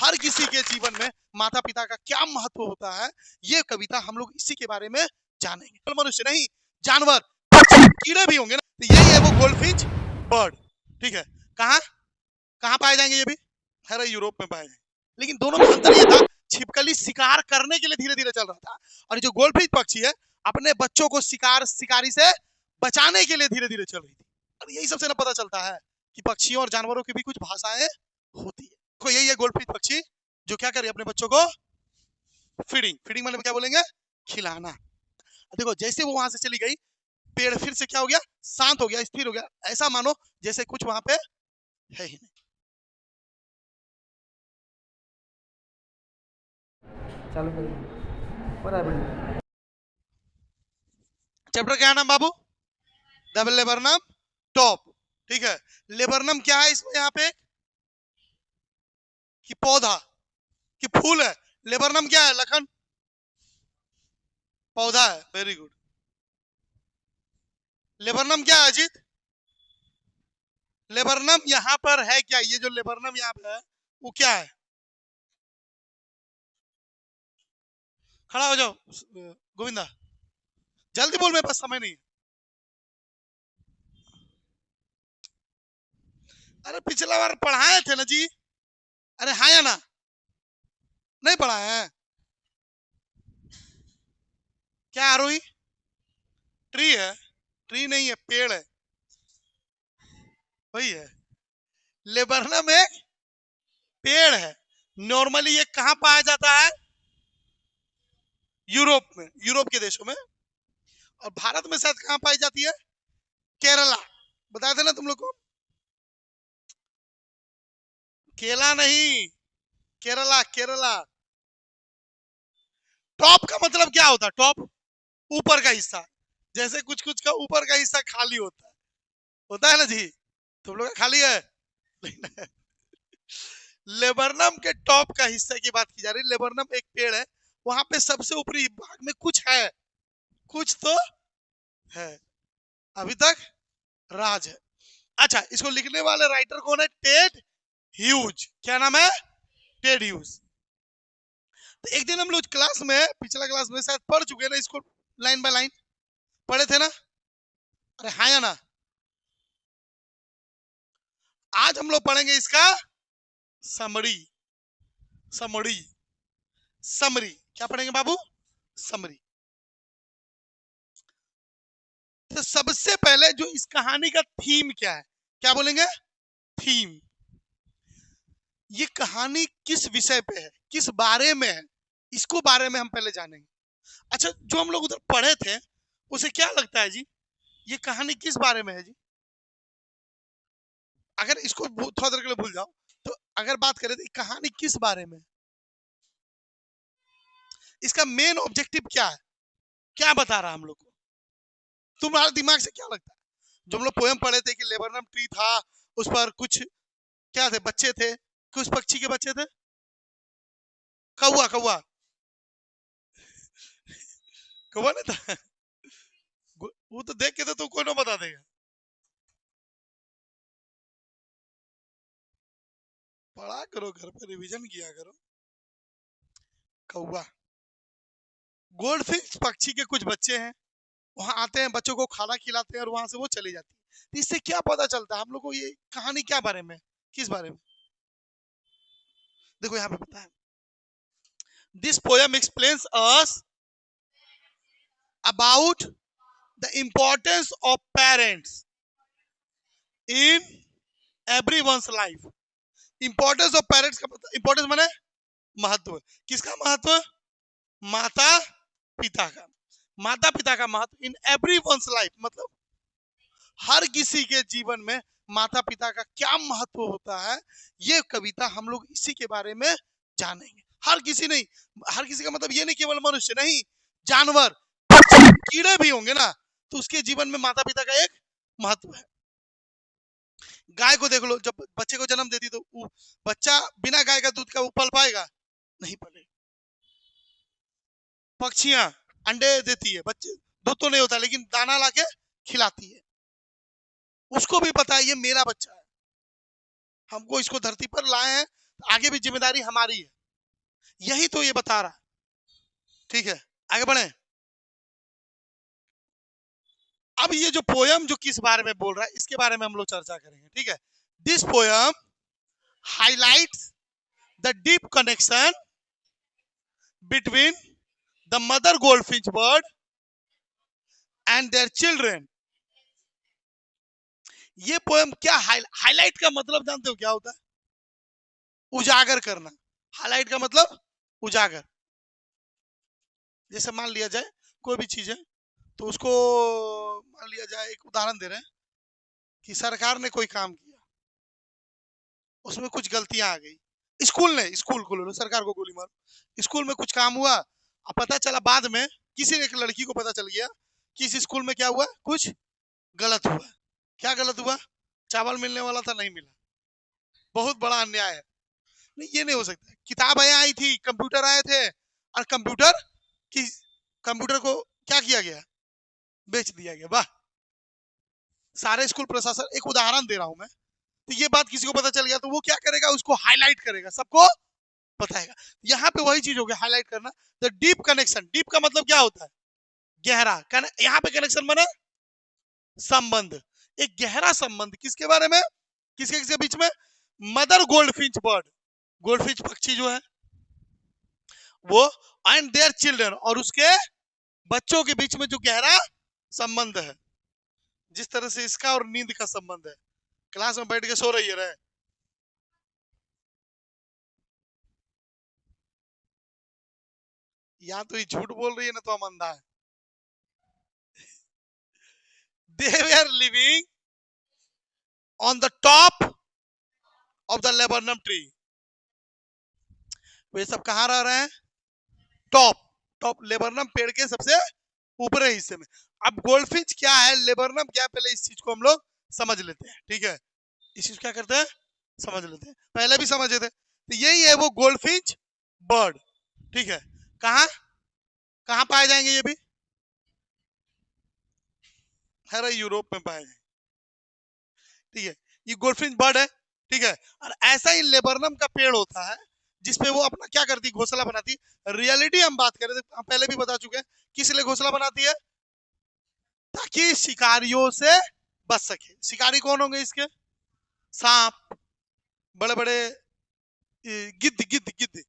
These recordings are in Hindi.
हर किसी के जीवन में माता पिता का क्या महत्व होता है, ये कविता हम लोग इसी के बारे में जानेंगे। मनुष्य नहीं, जानवर, कीड़े भी होंगे ना, तो यही है वो गोल्डफिश बर्ड। ठीक है, कहाँ कहाँ पाए जाएंगे? ये भी है यूरोप में पाए जाएंगे। लेकिन दोनों में अंतर ये था, छिपकली शिकार करने के लिए धीरे धीरे चल रहा था, और जो गोल्डफिश पक्षी है अपने बच्चों को शिकारी से बचाने के लिए धीरे धीरे चल रही थी। और यही सबसे ना पता चलता है कि पक्षियों और जानवरों की भी कुछ भाषाएं होती है। तो यही है गोल्डफिश पक्षी जो क्या करे, अपने बच्चों को फीडिंग मतलब क्या बोलेंगे, खिलाना। देखो जैसे वो वहां से चली गई, पेड़ फिर से क्या हो गया, शांत हो गया, स्थिर हो गया, ऐसा मानो जैसे कुछ वहां पे है ही नहीं। चालू करिए। चैप्टर क्या नाम बाबू? The laburnum top. ठीक है, लेबरनम क्या है इसमें यहाँ पे, कि पौधा कि फूल है? लेबरनम क्या है लखन? पौधा है। Very good. लेबरनम क्या है अजीत? लेबरनम यहाँ पर है क्या? ये जो लेबरनम यहाँ पे है वो क्या है? खड़ा हो जाओ गोविंदा, जल्दी बोल, मेरे पास समय नहीं है। अरे पिछला बार पढ़ाए थे ना जी। अरे हाँ या ना? नहीं पढ़ाए हैं क्या? आरोही ट्री है? ट्री नहीं है, पेड़ है, वही है। लेबरनम एक पेड़ है। नॉर्मली ये कहाँ पाया जाता है? यूरोप में, यूरोप के देशों में। और भारत में शायद कहाँ पाई जाती है? केरला। बताया था ना तुम लोग को, केला नहीं, केरला केरला। टॉप का मतलब क्या होता है? टॉप ऊपर का हिस्सा, जैसे कुछ कुछ का ऊपर का हिस्सा खाली होता है ना जी? तुम लोग का खाली है। लेबरनम के टॉप का हिस्से की बात की जा रही है। लेबरनम एक पेड़ है, वहां पे सबसे ऊपरी भाग में कुछ है, कुछ तो है, अभी तक राज है। अच्छा, इसको लिखने वाले राइटर कौन है? Ted Hughes. क्या नाम है? Ted Hughes. तो एक दिन हम लोग क्लास में, पिछला क्लास में शायद पढ़ चुके ना इसको, लाइन बाय लाइन पढ़े थे ना? अरे हाँ या ना? आज हम लोग पढ़ेंगे इसका समरी। समरी समरी क्या पढ़ेंगे बाबू? समरी। तो सबसे पहले जो इस कहानी का थीम क्या है, क्या बोलेंगे? थीम। ये कहानी किस विषय पे है, किस बारे में है, इसको बारे में हम पहले जानेंगे। अच्छा, जो हम लोग उधर पढ़े थे उसे क्या लगता है जी, ये कहानी किस बारे में है जी? अगर इसको थोड़ा देर के लिए भूल जाओ, तो अगर बात करें तो कहानी किस बारे में, इसका मेन ऑब्जेक्टिव क्या है, क्या बता रहा है हम लोग को? तुम्हारे दिमाग से क्या लगता है? जो हम लोग पोएम पढ़े थे कि लेबरनम ट्री था, उस पर कुछ क्या थे, बच्चे थे, कुछ पक्षी के बच्चे थे, कौआ कौआ कौआ नहीं था? वो तो देख के तो कोई ना बता देगा। पढ़ा करो, घर पे रिवीजन किया करो। कौआ, गोल्डफिश पक्षी के कुछ बच्चे हैं, वहां आते हैं, बच्चों को खाना खिलाते हैं और वहां से वो चली जाती है। तो इससे क्या पता चलता है हम लोग को, ये कहानी क्या बारे में, किस बारे में? देखो यहाँ पे पता है, this poem explains us about the importance of parents in everyone's life. Importance of parents का मतलब, इंपॉर्टेंस माने महत्व। किसका महत्व? माता पिता का। माता पिता का महत्व इन एवरीवन्स लाइफ, मतलब हर किसी के जीवन में माता पिता का क्या महत्व होता है, ये कविता हम लोग इसी के बारे में जानेंगे। हर किसी नहीं, हर किसी का मतलब ये नहीं केवल मनुष्य नहीं, जानवर, कीड़े भी होंगे ना, तो उसके जीवन में माता पिता का एक महत्व है। गाय को देख लो, जब बच्चे को जन्म देती तो बच्चा बिना गाय का दूध का वो पल पाएगा? नहीं पलेगा। पक्षियां अंडे देती है, बच्चे दूध तो नहीं होता लेकिन दाना लाके खिलाती है, उसको भी पता है ये मेरा बच्चा है, हमको इसको धरती पर लाए हैं आगे भी जिम्मेदारी हमारी है, यही तो ये बता रहा। ठीक है, आगे बढ़े। अब ये जो पोयम जो किस बारे में बोल रहा है इसके बारे में हम लोग चर्चा करेंगे। ठीक है, this poem highlights the deep connection between the mother goldfinch bird and their children. ये पोयम क्या हाईलाइट का मतलब जानते हो क्या होता है? उजागर करना। हाईलाइट का मतलब उजागर। जैसे मान लिया जाए कोई भी चीज है तो उसको मान लिया जाए, एक उदाहरण दे रहे हैं कि सरकार ने कोई काम किया, उसमें कुछ गलतियां आ गई, स्कूल को ले लो, सरकार को गोली मारो। स्कूल में कुछ काम हुआ, अब पता चला बाद में किसी एक लड़की को पता चल गया कि इस स्कूल में क्या हुआ, कुछ गलत हुआ। क्या गलत हुआ? चावल मिलने वाला था, नहीं मिला। बहुत बड़ा अन्याय है। नहीं, ये नहीं हो सकता। किताबें आई थी, कंप्यूटर आए थे, और कंप्यूटर को क्या किया गया? बेच दिया गया। वाह! सारे स्कूल प्रशासन, एक उदाहरण दे रहा हूं मैं, तो ये बात किसी को पता चल गया तो वो क्या करेगा? उसको हाईलाइट करेगा, सबको बताएगा। यहाँ पे वही चीज हो गया, हाईलाइट करना। द डीप कनेक्शन, डीप का मतलब क्या होता है? गहरा। यहाँ पे कनेक्शन बना संबंध, एक गहरा संबंध। किसके बारे में? किसके किसके बीच में? मदर गोल्डफिंच बर्ड, गोल्डफिंच पक्षी जो है वो, एंड देयर चिल्ड्रन, और उसके बच्चों के बीच में जो गहरा संबंध है। जिस तरह से इसका और नींद का संबंध है। क्लास में बैठ के सो रही है रहे, या तो ये झूठ बोल रही है ना तो हम अंधा है। They were living on the top of the laburnum tree. वे सब कहाँ रह रहे हैं? टॉप लेबरनम पेड़ के सबसे ऊपरी हिस्से में। अब गोल्डफिंच क्या है, लेबरनम क्या है, पहले इस चीज को हम लोग समझ लेते हैं। ठीक है, इस चीज क्या करते हैं, समझ लेते हैं। पहले भी समझे थे, तो यही है वो गोल्डफिंच बर्ड। ठीक है, कहाँ कहाँ पाए जाएंगे? ये भी हर यूरोप में पाए जाएंगे। ठीक है, ये गोल्डफिंच बर्ड है। ठीक है, और ऐसा ही लेबरनम का पेड़ होता है जिसपे वो अपना क्या करती है, घोंसला बनाती है। रियलिटी हम बात करें तो हम पहले भी बता चुके हैं, किस लिए घोंसला बनाती है? ताकि शिकारियों से बच सके। शिकारी कौन होंगे इसके? सांप, बड़े बड़े गिद्ध।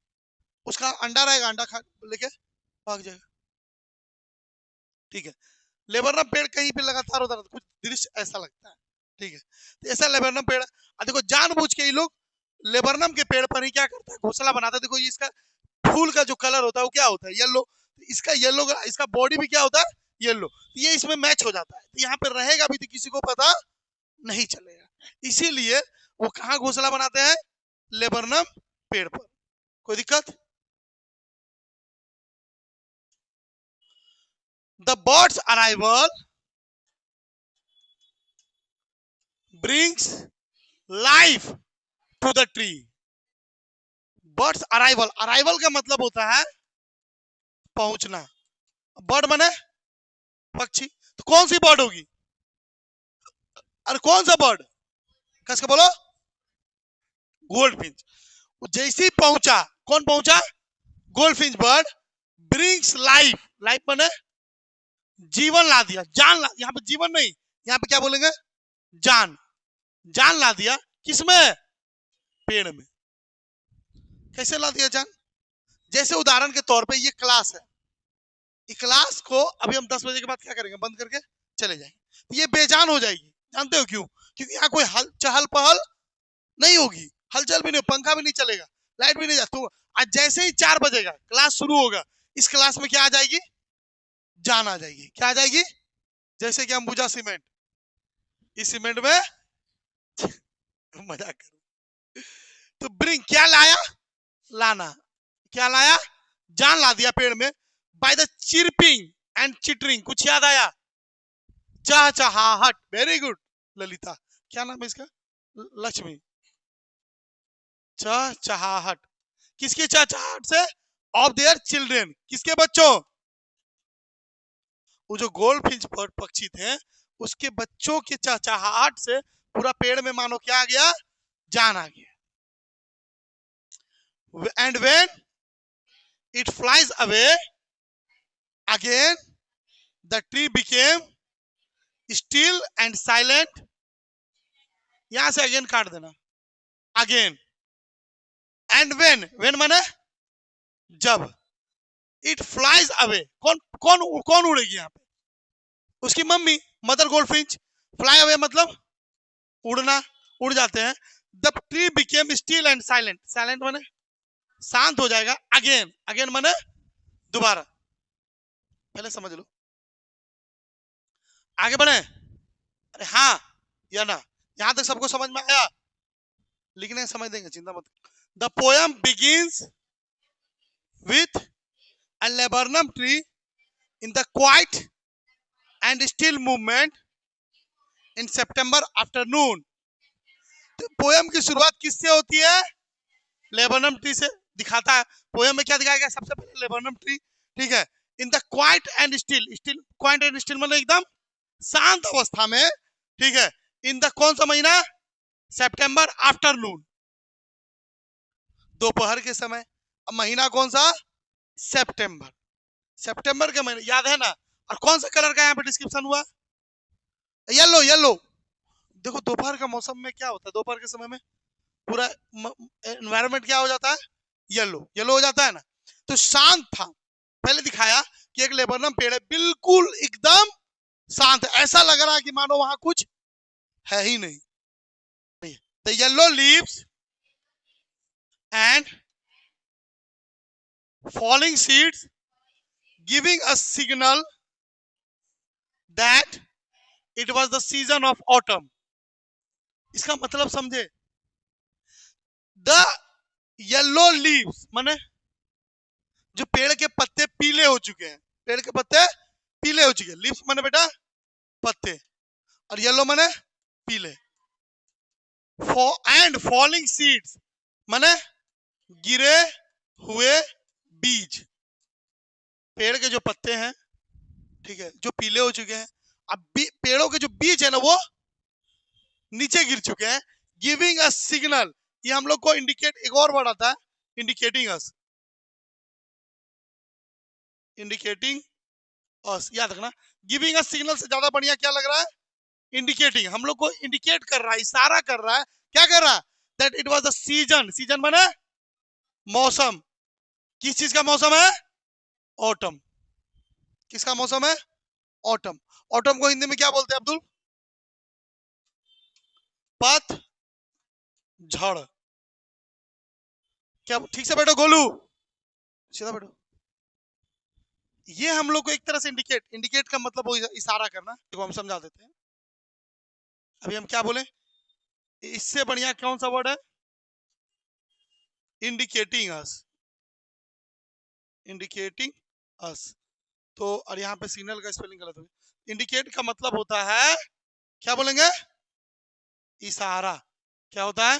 उसका अंडा रहेगा, अंडा खा लेके भाग जाएगा। ठीक है, लेबरनम पेड़ कहीं पे लगातार होता रहता, कुछ दृश्य ऐसा लगता है। ठीक है, तो ऐसा लेबरनम पेड़। देखो जानबूझ के ये लोग लेबरनम के पेड़ पर ही क्या करता है, घोंसला बनाता है। देखो ये इसका फूल का जो कलर होता है वो क्या होता है? येलो। इसका येलो, इसका बॉडी भी क्या होता है? येलो। ये इसमें मैच हो जाता है, तो यहाँ पे रहेगा भी तो किसी को पता नहीं चलेगा। इसीलिए वो कहाँ घोंसला बनाते हैं? लेबरनम पेड़ पर। कोई दिक्कत? The birds arrival brings life to the tree. Birds arrival, arrival का मतलब होता है पहुंचना। बर्ड बने पक्षी, तो कौन सी बर्ड होगी? अरे कौन सा बर्ड? कसके बोलो। गोल्डफिंच। जैसे ही पहुंचा, कौन पहुंचा? Goldfinch bird brings life, life बने जीवन ला दिया, जान ला। यहाँ पे जीवन नहीं, यहाँ पे क्या बोलेंगे? जान, जान ला दिया। किसमें? पेड़ में। कैसे ला दिया जान? जैसे उदाहरण के तौर पे ये क्लास है, इस क्लास को अभी हम 10 बजे के बाद क्या करेंगे? बंद करके चले जाएंगे, तो ये बेजान हो जाएगी। जानते हो क्यों? क्योंकि यहाँ कोई चहल पहल नहीं होगी, हलचल भी नहीं, पंखा भी नहीं चलेगा, लाइट भी नहीं जाती। तो आज जैसे ही 4 बजेगा, क्लास शुरू होगा, इस क्लास में क्या आ जाएगी? जान आ जाएगी। क्या आ जाएगी? जैसे कि अंबुजा सीमेंट, इस सीमेंट में मजाक करो। तो ब्रिंग क्या लाया? लाना। क्या लाया? जान ला दिया पेड़ में। By the chirping and chittering, कुछ याद आया? चहचहाहट। वेरी गुड ललिता, क्या नाम है इसका? लक्ष्मी। चहचहाहट, किसकी चहचहाहट से? ऑफ देयर चिल्ड्रन, किसके बच्चों? वो जो गोल्डफिंच बर्ड पक्षी थे उसके बच्चों के चहचहाहट से पूरा पेड़ में मानो क्या आ गया? जान आ गया। and when it flies away again the tree became still and silent. यहां से अगेन काट देना, अगेन एंड when माने जब, इट फ्लाइज अवे, कौन कौन कौन उड़ेगी यहां पे? उसकी mummy, mother goldfinch. Fly away मतलब उड़ना, उड़ जाते हैं। The tree became still and silent, silent माने शांत हो जाएगा। अगेन, अगेन माने दोबारा। पहले समझ लो, आगे बढ़े। अरे हाँ या ना, यहां तक सबको समझ में आया? लिखने समझ देंगे, चिंता मत। The poem begins with a laburnum tree in the quiet and still movement in September afternoon. तो पोयम की शुरुआत किससे होती है? लेबरनम ट्री से। दिखाता है पोयम में क्या दिखाया गया? सबसे पहले लेबरनम ट्री, ठीक है। In the quiet and still, still quiet and still मतलब एकदम शांत अवस्था में, ठीक है। इन द कौन सा महीना? सितंबर आफ्टरनून, दोपहर के समय। अब महीना कौन सा? सितंबर। सितंबर के महीने याद है ना? और कौन सा कलर का यहाँ पे डिस्क्रिप्शन हुआ? Yellow, yellow. देखो दोपहर का मौसम में क्या होता है, दोपहर के समय में पूरा एनवायरनमेंट क्या हो जाता है? येलो, येलो हो जाता है ना। तो शांत था। पहले दिखाया कि एक लेबरनम पेड़ है, बिल्कुल एकदम शांत है, ऐसा लग रहा है कि मानो वहां कुछ है ही नहीं। The yellow leaves and falling seeds giving a signal that it was the season of autumn. इसका मतलब समझे? the yellow leaves माने जो पेड़ के पत्ते पीले हो चुके हैं, पेड़ के पत्ते पीले हो चुके हैं। लीव्स माने बेटा पत्ते, और येलो माने पीले। एंड फॉलिंग सीड्स माने गिरे हुए बीज। पेड़ के जो पत्ते हैं, ठीक है, जो पीले हो चुके हैं, अब पेड़ों के जो बीज है ना वो नीचे गिर चुके हैं। गिविंग अ सिग्नल, ये हम लोग को इंडिकेट, एक और वर्ड आता है इंडिकेटिंग अस, इंडिकेटिंग अस, याद रखना। गिविंग अ सिग्नल से ज्यादा बढ़िया क्या लग रहा है? इंडिकेटिंग, हम लोग को इंडिकेट कर रहा है, इशारा कर रहा है। क्या कर रहा है? That it was the season, season माने मौसम। किस चीज का मौसम है? ऑटम। किसका मौसम है? ऑटम। ऑटम को हिंदी में क्या बोलते हैं अब्दुल? पतझड़। क्या ठीक से बैठो गोलू, सीधा बैठो। ये हम लोग को एक तरह से इंडिकेट, इंडिकेट का मतलब वो इशारा करना, देखो हम समझा देते हैं। अभी हम क्या बोले? इससे बढ़िया कौन सा वर्ड है? इंडिकेटिंग अस, इंडिकेटिंग अस। तो और यहाँ पे सिग्नल का स्पेलिंग गलत हो गया। इंडिकेट का मतलब होता है, क्या बोलेंगे? इशारा। क्या होता है?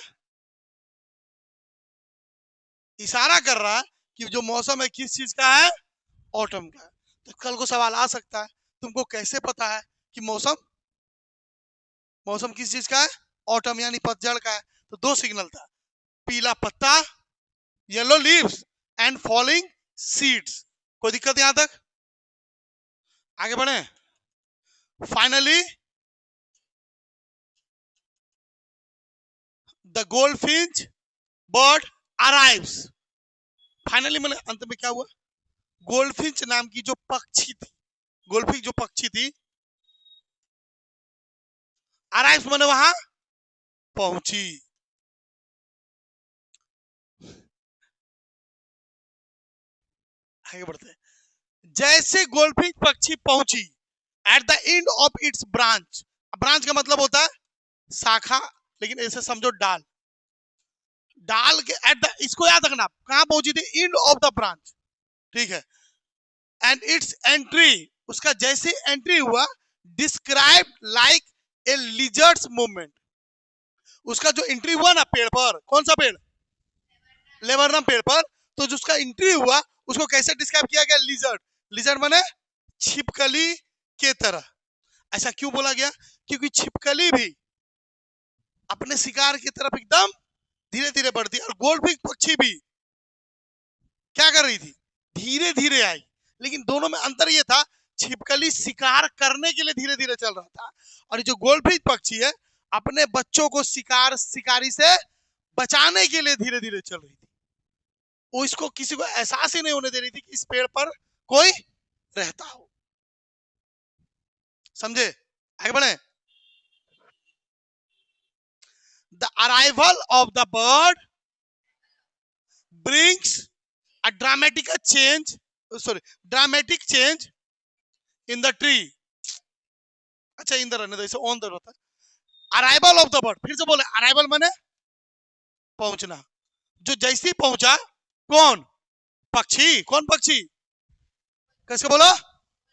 इशारा कर रहा है कि जो मौसम है किस चीज का है? ऑटम का है। तो कल को सवाल आ सकता है, तुमको कैसे पता है कि मौसम, मौसम किस चीज का है? ऑटम यानी पतझड़ का है। तो दो सिग्नल था, पीला पत्ता, yellow leaves and falling seeds. कोई दिक्कत यहां तक? आगे बढ़े। Finally the goldfinch bird arrives. Finally मैंने अंत में क्या हुआ? गोल्डफिंच नाम की जो पक्षी थी, गोल्डफिंच जो पक्षी थी, अराइव्स मैंने वहां पहुंची। आगे बढ़ते हैं। जैसे गोल्डफिंच पक्षी पहुंची, at the end of its branch, branch का मतलब होता है शाखा, लेकिन ऐसे समझो डाल, डाल के एट द, इसको याद रखना, कहां पहुंची थी? एंड ऑफ द ब्रांच, ठीक है। एंड इट्स एंट्री, उसका जैसे एंट्री हुआ, describe like a lizards movement. उसका जो एंट्री हुआ ना पेड़ पर, कौन सा पेड़? लेबरनम पेड़ पर। तो जो उसका एंट्री हुआ उसको कैसे डिस्क्राइब किया गया? लिजर्ड। लिजर्ड माने छिपकली के तरह। ऐसा क्यों बोला गया? क्योंकि छिपकली भी अपने शिकार की तरफ एकदम धीरे धीरे बढ़ती है, और गोल्डफिश पक्षी भी कर रही थी, धीरे धीरे आई, लेकिन दोनों में अंतर यह था, छिपकली शिकार करने के लिए धीरे धीरे चल रहा था, और जो गोल्डफिश पक्षी है अपने बच्चों को शिकारी से बचाने के लिए धीरे धीरे चल रही थी। वो इसको किसी को एहसास ही नहीं होने दे रही थी कि इस पेड़ पर कोई रहता हो। समझे? आगे बढ़े। The arrival of the bird brings a dramatic change in the tree। अच्छा इंदर रहने दो, इसे ऑन दर होता है। अराइवल ऑफ द बर्ड, फिर से बोले, अराइवल माने पहुंचना। जो जैसे पहुंचा, कौन? पक्षी। कौन पक्षी? कैसे बोला?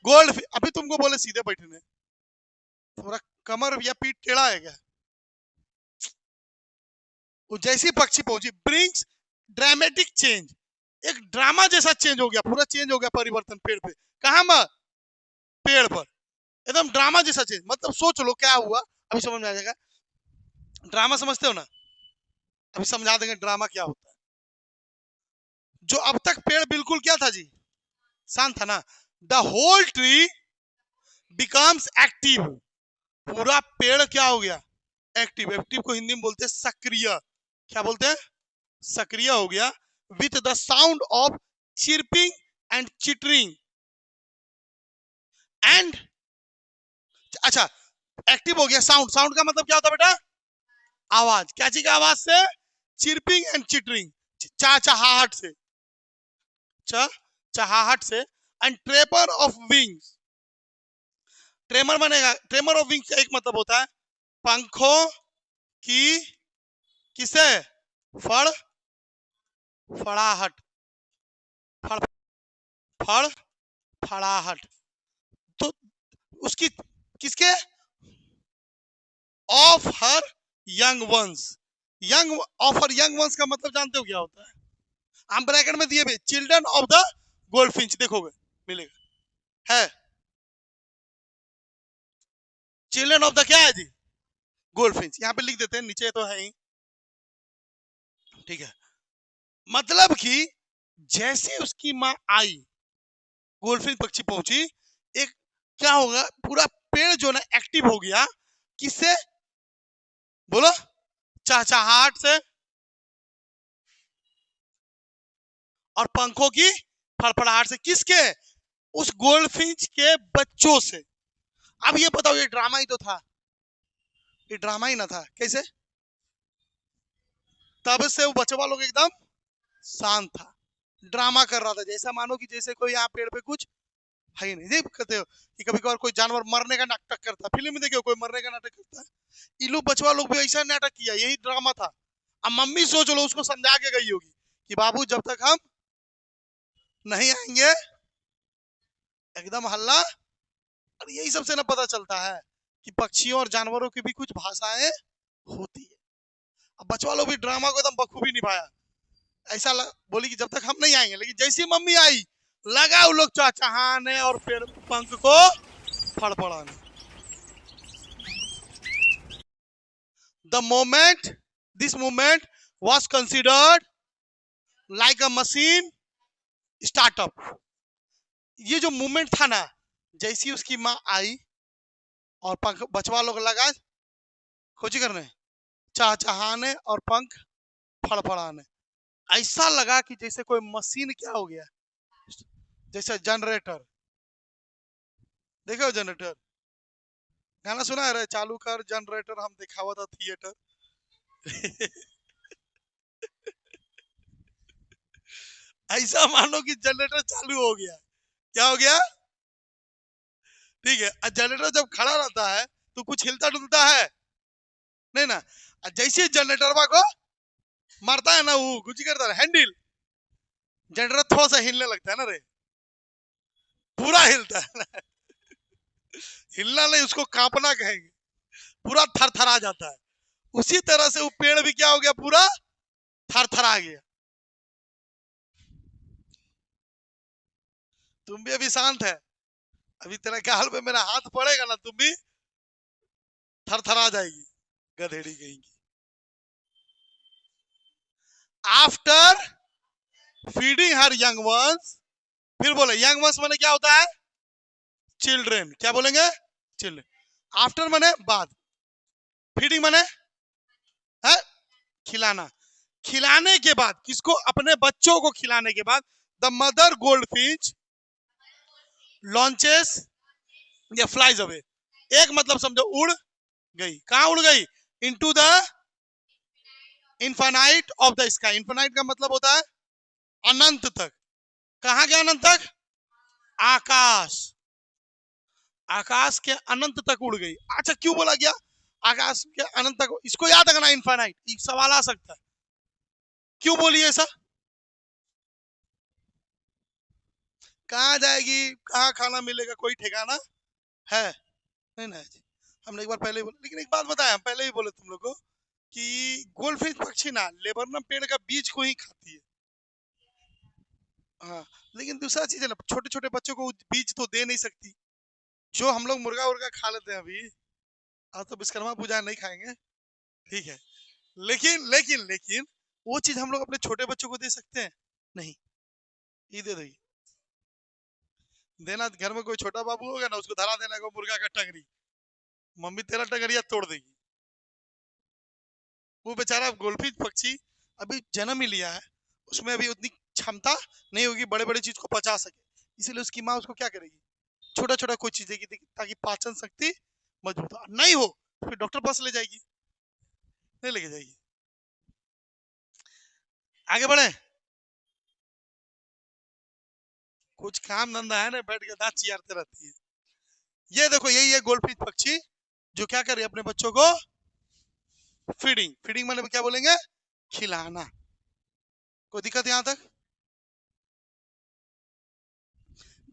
गोल्ड। अभी तुमको बोले सीधे बैठने, तुम्हारा कमर या पीठ टेढ़ा है क्या? वो जैसी पक्षी पहुंची, ब्रिंग्स ड्रामेटिक चेंज, एक ड्रामा जैसा चेंज हो गया, पूरा चेंज हो गया परिवर्तन पेड़ पे। कहां में? पेड़ पर एकदम ड्रामा जैसा चेंज। मतलब सोच लो क्या हुआ, अभी समझ में आ जाएगा। ड्रामा समझते हो ना? अभी समझा देंगे ड्रामा क्या होता है। जो अब तक पेड़ बिल्कुल क्या था जी? शांत था ना। The whole tree becomes active, पूरा पेड़ क्या हो गया? एक्टिव। एक्टिव को हिंदी में बोलते हैं सक्रिय। क्या बोलते हैं? सक्रिय हो गया। With the sound of chirping and chittering and, अच्छा एक्टिव हो गया। साउंड, साउंड का मतलब क्या होता है बेटा? आवाज। क्या चीज का आवाज से? चिरपिंग एंड चिटरिंग, चहचहाहट से, चहचहाहट से। एंड ट्रेपर ऑफ विंग्स, ट्रेमर बनेगा। ट्रेमर ऑफ विंग्स का एक मतलब होता है पंखों की किसे? फड़ फड़ाहट, फड़ फड़ फड़ाहट। तो उसकी किसके? Of her young ones. Young of her young ones का मतलब जानते हो क्या होता है? हम ब्रैकेट में दिए भी, चिल्ड्रन ऑफ द गोल्डफिंच, देखोगे मिलेगा, है चिल्ड्रन ऑफ द क्या है जी? गोल्डफिंच। यहां पे लिख देते हैं, नीचे तो है ही, ठीक है। मतलब कि जैसे उसकी मां आई, गोल्डफिंच पक्षी पहुंची, एक क्या होगा, पूरा पेड़ जो ना एक्टिव हो गया। किससे? बोलो। चहचहाहट से और पंखों की फड़फड़ाहट से। किसके? उस गोल्डफिंच के बच्चों से। अब ये बताओ, ये ड्रामा ही तो था, ये ड्रामा ही ना था? कैसे? तब से वो बच्चा लोग एकदम शांत था, ड्रामा कर रहा था, जैसा मानो कि जैसे कोई यहाँ पेड़ पे कुछ है ही नहीं। देख कहते हो कि कभी कभार कोई जानवर मरने का नाटक करता है, फिल्म में देखो कोई मरने का नाटक करता है, इलू बचवा लोग भी ऐसा नाटक किया, यही ड्रामा था। अब मम्मी सोच लो, उसको समझा के गई होगी कि बाबू जब तक हम नहीं आएंगे एकदम हल्ला। और यही सबसे ना पता चलता है कि पक्षियों और जानवरों की भी कुछ भाषाएं होती है। अब बचवा लोग भी ड्रामा को एकदम बखूबी निभाया। ऐसा बोली कि जब तक हम नहीं आएंगे, लेकिन जैसी मम्मी आई, लगा वो लोग चहचहाने और पेड़ पंख को फड़फड़ाने। The moment, this movement was considered like a machine startup। ये जो मूवमेंट था ना, जैसी उसकी मां आई और पंख बचवा लोग लगा खोजी करने, चहचहाने और पंख फड़फड़ाने, ऐसा लगा कि जैसे कोई मशीन क्या हो गया, जैसे जनरेटर। देखो जनरेटर, गाना सुना है, चालू कर जनरेटर, हम दिखावा था थिएटर। ऐसा मानो कि जनरेटर चालू हो गया। क्या हो गया? ठीक है। जनरेटर जब खड़ा रहता है तो कुछ हिलता डुलता है नहीं ना। जैसे जनरेटर को मारता है ना, वो कुछ करता है हैंडल, जनरेटर थोड़ा सा हिलने लगता है ना रे, पूरा हिलता है ना। हिलना नहीं, उसको कांपना कहेंगे, पूरा थरथरा जाता है। उसी तरह से वो पेड़ भी क्या हो गया, पूरा थरथरा गया। तुम भी अभी शांत है, अभी तेरा गाल पे मेरा हाथ पड़ेगा ना, तुम भी थरथरा जाएगी, गधेड़ी कहेंगी। आफ्टर फीडिंग हर यंग वंस। फिर बोले यंग वंस माने क्या होता है? चिल्ड्रेन। क्या बोलेंगे? चिल्ड्रेन। आफ्टर माने बाद। फीडिंग माने है खिलाना। खिलाने के बाद किसको? अपने बच्चों को खिलाने के बाद the mother gold Finch launches या फ्लाइज अवे। एक मतलब समझो उड़ गई। कहां उड़ गई? Into the infinite of the sky. Infinite का मतलब होता है अनंत तक। कहां के अनंत तक? आकाश। आकाश के अनंत तक उड़ गई। अच्छा क्यों बोला गया आकाश के अनंत तक? इसको याद रखना इनफाइनाइट। सवाल आ सकता है क्यों बोलिए ऐसा? कहां जाएगी, कहां खाना मिलेगा, कोई ठिकाना है नहीं ना जी। हमने एक बार पहले ही बोला, लेकिन एक बात बताया हम पहले ही बोले तुम लोग को कि गोल्डफिश पक्षी ना लेबरनम पेड़ का बीज को ही खाती है। हाँ, लेकिन दूसरा चीज है ना, छोटे छोटे बच्चों को बीज तो दे नहीं सकती। जो हम लोग मुर्गा उर्गा खा लेते हैं अभी, आज तो विश्वकर्मा पूजा नहीं खाएंगे, ठीक है। लेकिन वो चीज हम लोग अपने छोटे बच्चों को दे सकते हैं? नहीं। ये दे देगी देना। घर में कोई छोटा बाबू होगा ना, उसको धरा देना को मुर्गा का टंगरी, मम्मी तेरा टंगरिया तोड़ देगी। वो बेचारा गोल्डफिश पक्षी अभी जन्म ही लिया है, उसमें अभी उतनी क्षमता नहीं होगी बड़े बड़े चीज को पचा सके, इसीलिए उसकी माँ उसको क्या करेगी? छोटा छोटा कोई चीज देगी ताकि पाचन शक्ति मजबूत हो। नहीं हो तो फिर डॉक्टर पास ले जाएगी, नहीं लेके जाएगी। आगे बढ़े। कुछ काम धंधा है ना, बैठ के दांत चियारते रहती है। ये देखो यही है गोल्डफिश पक्षी जो क्या करे अपने बच्चों को फीडिंग। फीडिंग माने क्या बोलेंगे? खिलाना। कोई दिक्कत यहां तक?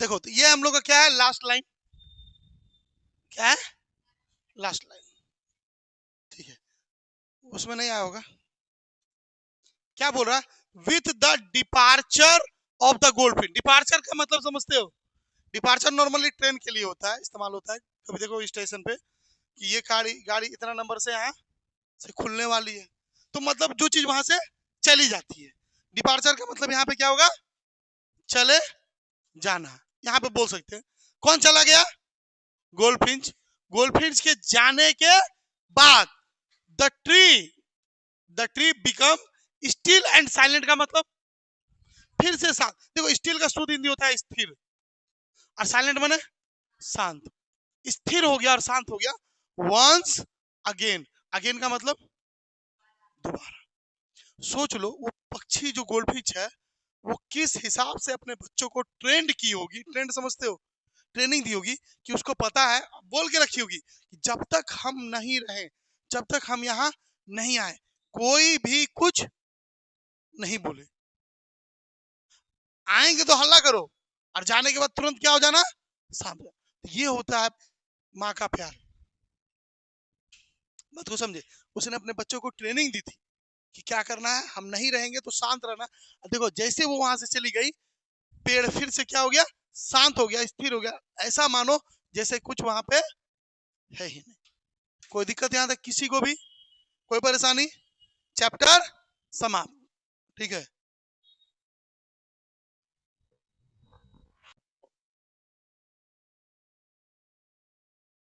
देखो तो ये हम लोग का क्या है? Last line. क्या है? लास्ट लाइन, ठीक है। उसमें नहीं आया होगा। क्या बोल रहा है? With the departure of the goldfish. Departure का मतलब समझते हो? डिपार्चर नॉर्मली ट्रेन के लिए होता है, इस्तेमाल होता है। कभी देखो स्टेशन पे कि ये गाड़ी गाड़ी इतना नंबर से यहाँ से खुलने वाली है, तो मतलब जो चीज वहां से चली जाती है। डिपार्चर का मतलब यहाँ पे क्या होगा? चले जाना। यहाँ पे बोल सकते हैं कौन चला गया? गोल्डफिंच। गोल्डफिंच के जाने के बाद the tree become still and silent. का मतलब फिर से शांत। देखो स्टिल का शुद्ध हिंदी होता है स्थिर, और साइलेंट माने शांत। स्थिर हो गया और शांत हो गया। Once again. अगेन का मतलब दोबारा। सोच लो वो पक्षी जो गोल्डफिश है वो किस हिसाब से अपने बच्चों को ट्रेंड की होगी। ट्रेंड समझते हो? ट्रेनिंग दी होगी कि उसको पता है, बोल के रखी होगी कि जब तक हम नहीं रहे, जब तक हम यहाँ नहीं आए, कोई भी कुछ नहीं बोले। आएंगे तो हल्ला करो, और जाने के बाद तुरंत क्या हो जाना? शांत हो जाना। ये होता है माँ का प्यार। बात को समझे? उसने अपने बच्चों को ट्रेनिंग दी थी कि क्या करना है, हम नहीं रहेंगे तो शांत रहना। देखो जैसे वो वहां से चली गई, पेड़ फिर से क्या हो गया? शांत हो गया, स्थिर हो गया। ऐसा मानो जैसे कुछ वहां पे है ही नहीं। कोई दिक्कत यहां तक किसी को भी? कोई परेशानी? चैप्टर समाप्त, ठीक है।